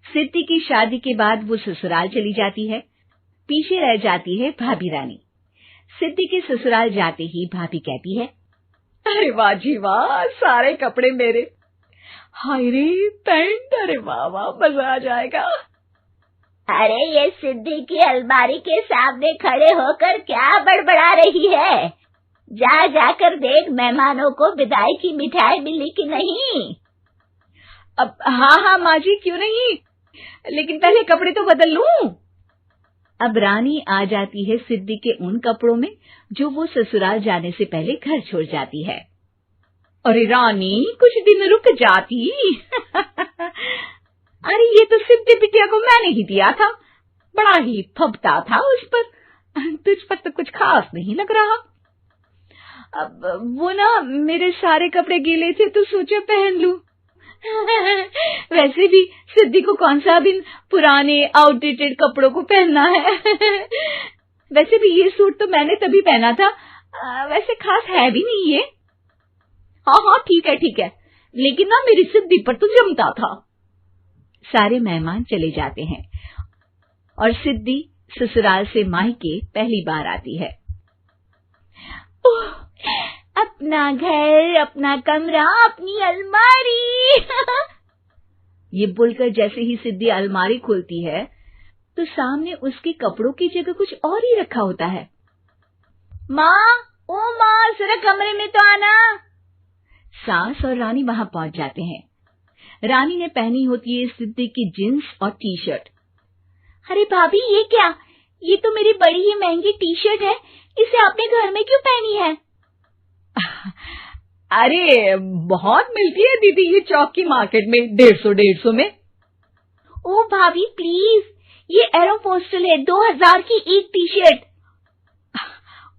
सिद्धि की शादी के बाद वो ससुराल चली जाती है। पीछे रह जाती है भाभी रानी। सिद्धि के ससुराल जाते ही भाभी कहती है, अरे वाह जी वाह, सारे कपड़े मेरे। हाय रे पैंट, अरे वाह वाह, मजा आ जाएगा। अरे ये सिद्धि की अलमारी के सामने खड़े होकर क्या बड़बड़ा रही है? जाकर देख मेहमानों को विदाई की मिठाई मिली कि नहीं। अब हाँ माँ जी, क्यों नहीं, लेकिन पहले कपड़े तो बदल लूं। अब रानी आ जाती है सिद्धि के उन कपड़ों में जो वो ससुराल जाने से पहले घर छोड़ जाती है। अरे रानी, कुछ दिन रुक जाती। अरे ये तो सिद्धि बिटिया को मैंने ही दिया था, बड़ा ही फबता था उस पर, तुझ पर तो कुछ खास नहीं लग रहा। अब वो ना मेरे सारे कपड़े गीले थे तो सोचा पहन लूं। वैसे भी सिद्धि को कौन सा दिन पुराने आउटडेटेड कपड़ों को पहनना है। वैसे भी ये सूट तो मैंने तभी पहना था, वैसे खास है भी नहीं ये। हाँ ठीक है, लेकिन ना मेरी सिद्धि पर तो जमता था। सारे मेहमान चले जाते हैं और सिद्धि ससुराल से मायके पहली बार आती है। अपना घर, अपना कमरा, अपनी अलमारी। ये बोलकर जैसे ही सिद्धि अलमारी खोलती है तो सामने उसके कपड़ों की जगह कुछ और ही रखा होता है। माँ, जरा कमरे में तो आना। सास और रानी वहां पहुंच जाते हैं। रानी ने पहनी होती है सिद्धि की जींस और टी शर्ट। अरे भाभी, ये क्या? ये तो मेरी बड़ी ही महंगी टी शर्ट है, इसे आपने घर में क्यों पहनी है? अरे बहुत मिलती है दीदी ये चौक की मार्केट में, 150 में। ओ भाभी प्लीज, ये एरोपोस्टल है, 2000 की एक टी शर्ट।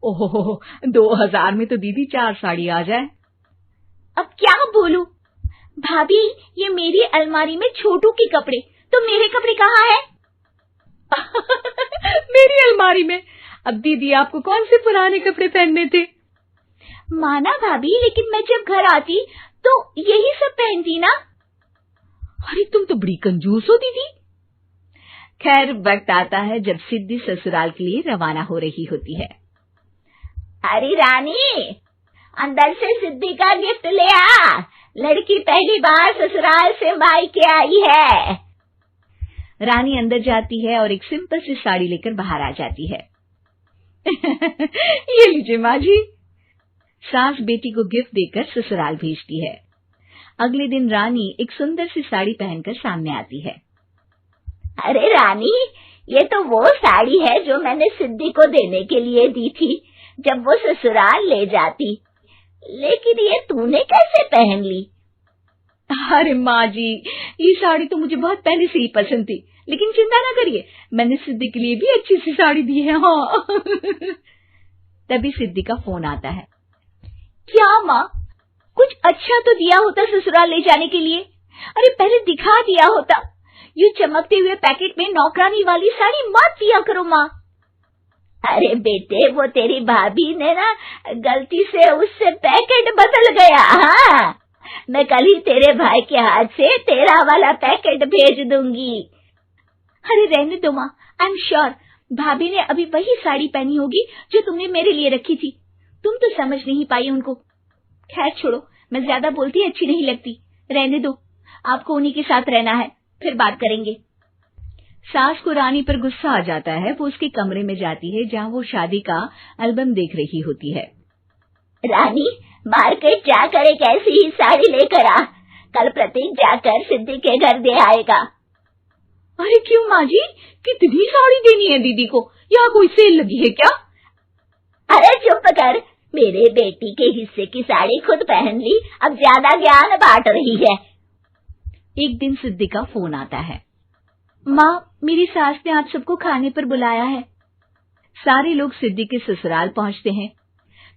ओहो, 2000 में तो दीदी 4 साड़ी आ जाए। अब क्या बोलूं? भाभी, ये मेरी अलमारी में छोटू के कपड़े, तो मेरे कपड़े कहाँ हैं? मेरी अलमारी में? अब दीदी आपको कौन से पुराने कपड़े पहनने थे? माना भाभी, लेकिन मैं जब घर आती तो यही सब पहनती ना। अरे तुम तो बड़ी कंजूस हो दीदी। खैर, वक्त आता है जब सिद्धि ससुराल के लिए रवाना हो रही होती है। अरे रानी, अंदर से सिद्धि का गिफ्ट ले आ, लड़की पहली बार ससुराल से मायके आई है। रानी अंदर जाती है और एक सिंपल सी साड़ी लेकर बाहर आ जाती है। ये लीजिए माँ जी। सास बेटी को गिफ्ट देकर ससुराल भेजती है। अगले दिन रानी एक सुंदर सी साड़ी पहनकर सामने आती है। अरे रानी, ये तो वो साड़ी है जो मैंने सिद्धि को देने के लिए दी थी जब वो ससुराल ले जाती, लेकिन ये तूने कैसे पहन ली? अरे माँ जी, ये साड़ी तो मुझे बहुत पहले से ही पसंद थी, लेकिन चिंता ना करिए, मैंने सिद्धि के लिए भी अच्छी सी साड़ी दी है। हाँ। तभी सिद्धि का फोन आता है। क्या माँ, कुछ अच्छा तो दिया होता ससुराल ले जाने के लिए। अरे पहले दिखा दिया होता। ये चमकते हुए पैकेट में नौकरानी वाली साड़ी मत दिया करो माँ। अरे बेटे, वो तेरी भाभी ने ना गलती से उससे पैकेट बदल गया। हाँ, मैं कल ही तेरे भाई के हाथ से तेरा वाला पैकेट भेज दूंगी। अरे रहने दो माँ, आई एम श्योर भाभी ने अभी वही साड़ी पहनी होगी जो तुमने मेरे लिए रखी थी। तुम तो समझ नहीं पाई उनको। खैर छोड़ो, मैं ज्यादा बोलती अच्छी नहीं लगती, रहने दो, आपको उन्हीं के साथ रहना है, फिर बात करेंगे। सास को रानी पर गुस्सा आ जाता है। वो उसके कमरे में जाती है जहाँ वो शादी का एल्बम देख रही होती है। रानी, मार्केट जाकर एक ऐसी ही साड़ी लेकर आ, कल प्रतीक जाकर सिद्धि के घर दे आएगा। अरे क्यों माँ जी, कितनी साड़ी देनी है दीदी को? यहाँ कोई सेल लगी है क्या? अरे चुप कर, मेरे बेटी के हिस्से की साड़ी खुद पहन ली, अब ज्यादा ज्ञान बांट रही है। एक दिन सिद्धि का फोन आता है। माँ, मेरी सास ने आप सबको खाने पर बुलाया है। सारे लोग सिद्धि के ससुराल पहुँचते हैं।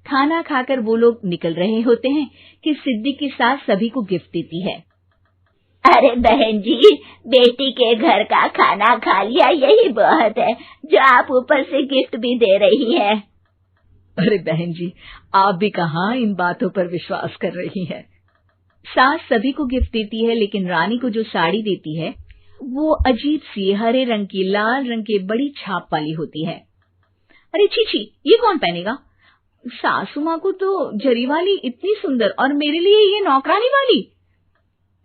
खाना खाकर वो लोग निकल रहे होते हैं कि सिद्धि की सास सभी को गिफ्ट देती है। अरे बहन जी, बेटी के घर का खाना खा लिया, यही बहुत है जो आप ऊपर से गिफ्ट भी दे रही है। अरे बहन जी, आप भी कहाँ इन बातों पर विश्वास कर रही हैं। सास सभी को गिफ्ट देती है, लेकिन रानी को जो साड़ी देती है वो अजीब सी हरे रंग की लाल रंग के बड़ी छाप वाली होती है। अरे छी, ये कौन पहनेगा? सासू माँ को तो जरी वाली इतनी सुंदर, और मेरे लिए ये नौकरानी वाली।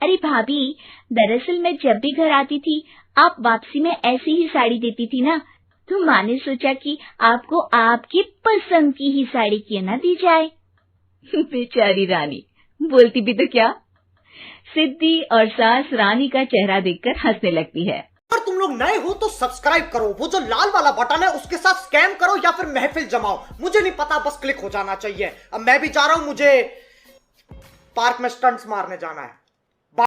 अरे भाभी, दरअसल मैं जब भी घर आती थी आप वापसी में ऐसी ही साड़ी देती थी ना, तो माँ ने सोचा कि आपको आपकी पसंद की ही साड़ी क्यों ना दी जाए। बेचारी रानी, बोलती भी तो क्या। सिद्धि और सास रानी का चेहरा देखकर हंसने लगती है। अगर तुम लोग नए हो तो सब्सक्राइब करो, वो जो लाल वाला बटन है उसके साथ स्कैम करो या फिर महफिल जमाओ, मुझे नहीं पता, बस क्लिक हो जाना चाहिए। अब मैं भी जा रहा हूं, मुझे पार्क में स्टंट्स मारने जाना है।